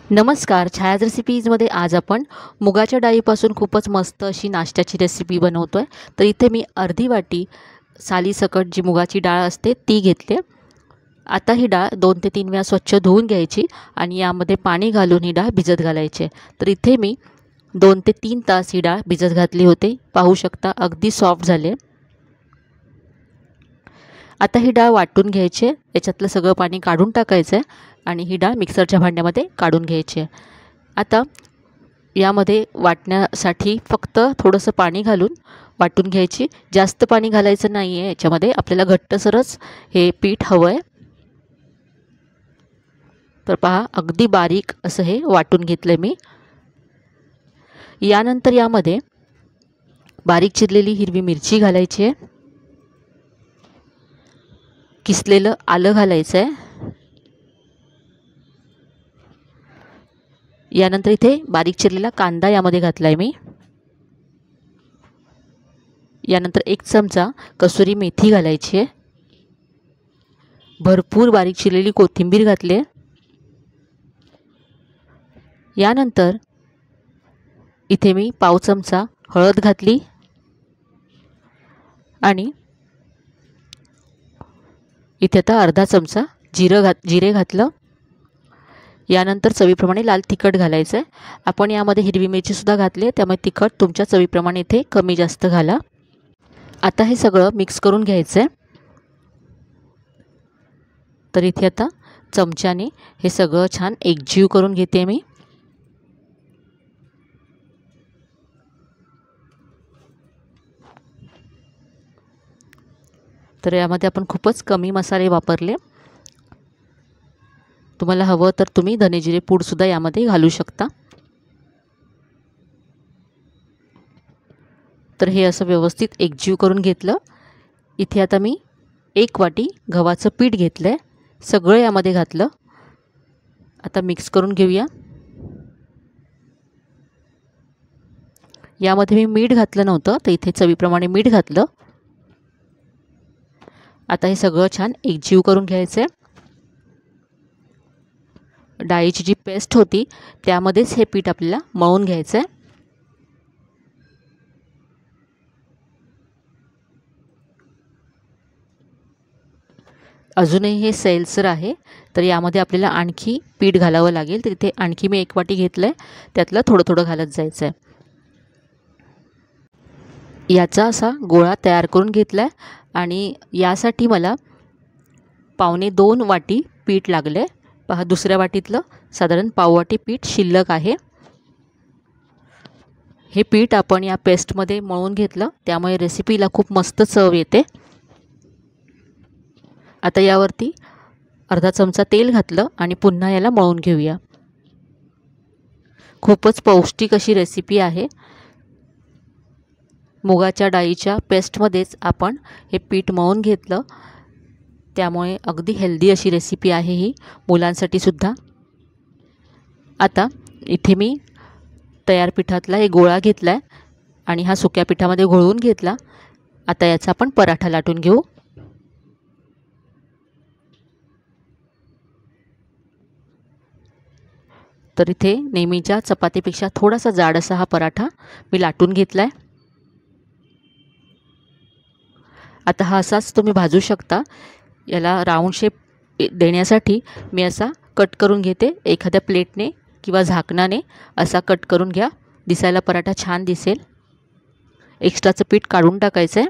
नमस्कार. छायाज रेसिपीजमध्ये आज आपण मुगाच्या डाळीपासून खूपच मस्त अशी नाश्त्याची रेसिपी बनवतो आहे. तर इथे मी अर्धी वाटी सालीसकट जी मुगाची डाळ असते ती घेतली. आता ही डाळ 2 ते 3 वेळा स्वच्छ धुवून घ्यायची आणि यामध्ये पाणी घालून ही डाळ भिजत घालायची. तर इथे मी 2 ते 3 तास ही डाळ भिजत घातली होती. पाहू शकता अगदी सॉफ्ट झाले. आता ही डाळ वाटून घ्यायची आहे. याच्यातलं सगळं पाणी काढून टाकायचं आहे आणि ही डाळ मिक्सरच्या भांड्यामध्ये काढून घ्यायची आहे. आता यामध्ये वाटण्यासाठी फक्त थोडंसं पाणी घालून वाटून घ्यायची. जास्त पाणी घालायचं नाही आहे याच्यामध्ये, आपल्याला घट्टसरच हे पीठ हवं आहे. तर पहा अगदी बारीक असं हे वाटून घेतलं आहे मी. यानंतर यामध्ये बारीक चिरलेली हिरवी मिरची घालायची आहे. किसलेलं आलं घालायचं आहे. यानंतर इथे बारीक चिरलेला कांदा यामध्ये घातला आहे मी. यानंतर 1 चमचा कसुरी मेथी घालायची आहे. भरपूर बारीक चिरलेली कोथिंबीर घातली आहे. यानंतर इथे मी पाव चमचा हळद घातली आणि इथे आता अर्धा चमचा जिरे घातलं. यानंतर चवीप्रमाणे लाल तिखट घालायचं आहे. आपण यामध्ये हिरवी मिरचीसुद्धा घातली आहे, त्यामुळे तिखट तुमच्या चवीप्रमाणे इथे कमी जास्त घाला. आता हे सगळं मिक्स करून घ्यायचं आहे. तर इथे आता चमच्याने हे सगळं छान एकजीव करून घेते मी. तर यामध्ये आपण खूपच कमी मसाले वापरले. तुम्हाला हवं तर तुम्ही धने जिरे पूडसुद्धा यामध्ये घालू शकता. तर हे असं व्यवस्थित एकजीव करून घेतलं. इथे आता मी 1 वाटी गव्हाचं पीठ घेतलं आहे. सगळं यामध्ये घातलं. आता मिक्स करून घेऊया. यामध्ये मी मीठ घातलं नव्हतं, तर इथे चवीप्रमाणे मीठ घातलं. आता हे सगळं छान एकजीव करून घ्यायचं आहे. डाळीची जी पेस्ट होती त्यामध्येच हे पीठ आपल्याला मळून घ्यायचं आहे. अजूनही हे सैलसर आहे, तर यामध्ये आपल्याला आणखी पीठ घालावं लागेल. तर इथे आणखी मी 1 वाटी घेतलं आहे, त्यातलं थोडं थोडं घालत जायचं आहे. याचा असा गोळा तयार करून घेतला आहे आणि यासाठी मला 1.25 वाटी पीठ लागलं आहे. पहा दुसऱ्या वाटीतलं साधारण पाव वाटी पीठ शिल्लक आहे. हे पीठ आपण या पेस्टमध्ये मळून घेतलं, त्यामुळे रेसिपीला खूप मस्त चव येते. आता यावरती अर्धा चमचा तेल घातलं आणि पुन्हा याला मळून घेऊया. खूपच पौष्टिक अशी रेसिपी आहे. मुगाच्या डाळीच्या पेस्टमध्येच आपण हे पीठ मळून घेतलं, त्यामुळे अगदी हेल्दी अशी रेसिपी आहे ही मुलांसाठी सुद्धा. आता इथे मी तयार पिठातला एक गोळा घेतला आहे आणि हा सुक्या पिठामध्ये घोळवून घेतला. आता याचा आपण पराठा लाटून घेऊ. तर इथे नेहमीच्या चपातीपेक्षा थोडासा जाड असा हा पराठा मी लाटून घेतला आहे. आता हा असाच तुम्ही भाजू शकता. याला राऊंड शेप देण्यासाठी मी असा कट करून घेते. एखाद्या प्लेटने किंवा झाकणाने असा कट करून घ्या. दिसायला पराठा छान दिसेल. एक्स्ट्राचं पीठ काढून टाकायचं आहे.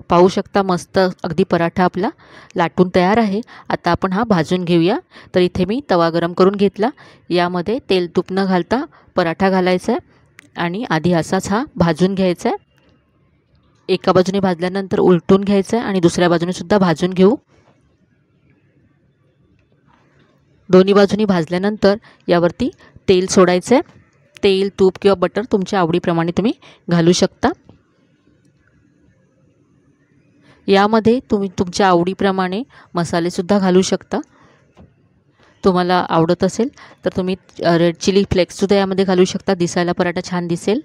पाहू शकता मस्त अगदी पराठा आपला लाटून तयार आहे. आता आपण हा भाजून घेऊया. तर इथे मी तवा गरम करून घेतला. यामध्ये तेल तूप न घालता पराठा घालायचा आहे आणि आधी असाच हा भाजून घ्यायचा आहे. एका बाजूने भाजल्यानंतर उलटून घ्यायचं आहे आणि दुसऱ्या बाजूने सुद्धा भाजून घेऊ. दोन्ही बाजूनी भाजल्यानंतर यावरती तेल सोडायचं आहे. तेल, तूप किंवा बटर तुमच्या आवडीप्रमाणे तुम्ही घालू शकता. यामध्ये तुम्ही तुमच्या आवडीप्रमाणे मसालेसुद्धा घालू शकता. तुम्हाला आवडत असेल तर तुम्ही रेड चिली फ्लेक्ससुद्धा यामध्ये घालू शकता. दिसायला पराठा छान दिसेल.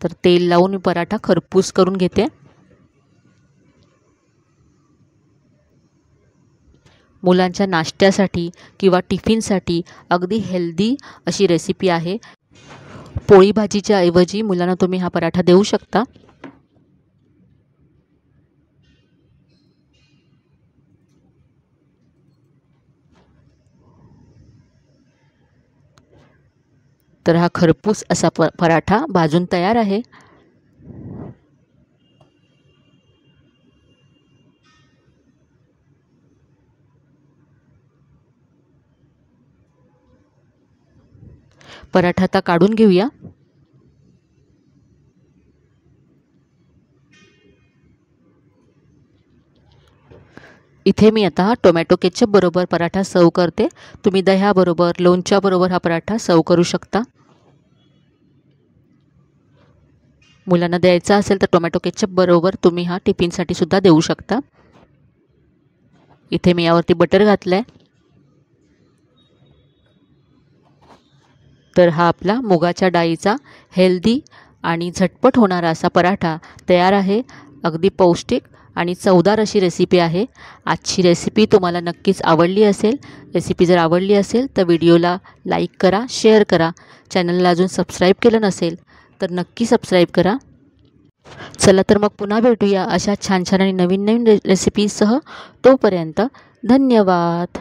तर तेल लावून मी पराठा खरपूस करून घेते। मुलांच्या नाश्त्यासाठी किंवा टिफिनसाठी अगदी हेल्दी अशी रेसिपी आहे। पोळी भाजीच्या ऐवजी मुलांना तुम्ही हा पराठा देऊ शकता। तर हा खरपूस असा पराठा भाजून तयार आहे। पराठा आता काढून घेऊया। इथे मी आता टोमॅटो केचप बरोबर पराठा सर्व करते। तुम्ही दह्याबरोबर लोणच्याबरोबर हा पराठा सर्व करू शकता। मुलांना द्यायचा असेल तर टोमॅटो केचप बरोबर तुम्ही हा टिफिनसाठी सुद्धा देऊ शकता। इथे मी यावरती बटर घातलंय। तर हा आपला मुगाच्या डाळीचा हेल्दी आणि झटपट होणारा असा पराठा तयार आहे। अगदी पौष्टिक आणि चवदार अशी रेसिपी आहे। आजची रेसिपी तुम्हाला नक्कीच आवडली असेल। रेसिपी जर आवडली असेल तर व्हिडिओला लाईक करा, शेअर करा। चॅनलला अजून सबस्क्राईब केलं नसेल तर नक्की सबस्क्राईब करा। चला तर मग पुन्हा भेटूया अशा छान छान आणि नवीन नवीन रेसिपीसह। तोपर्यंत धन्यवाद।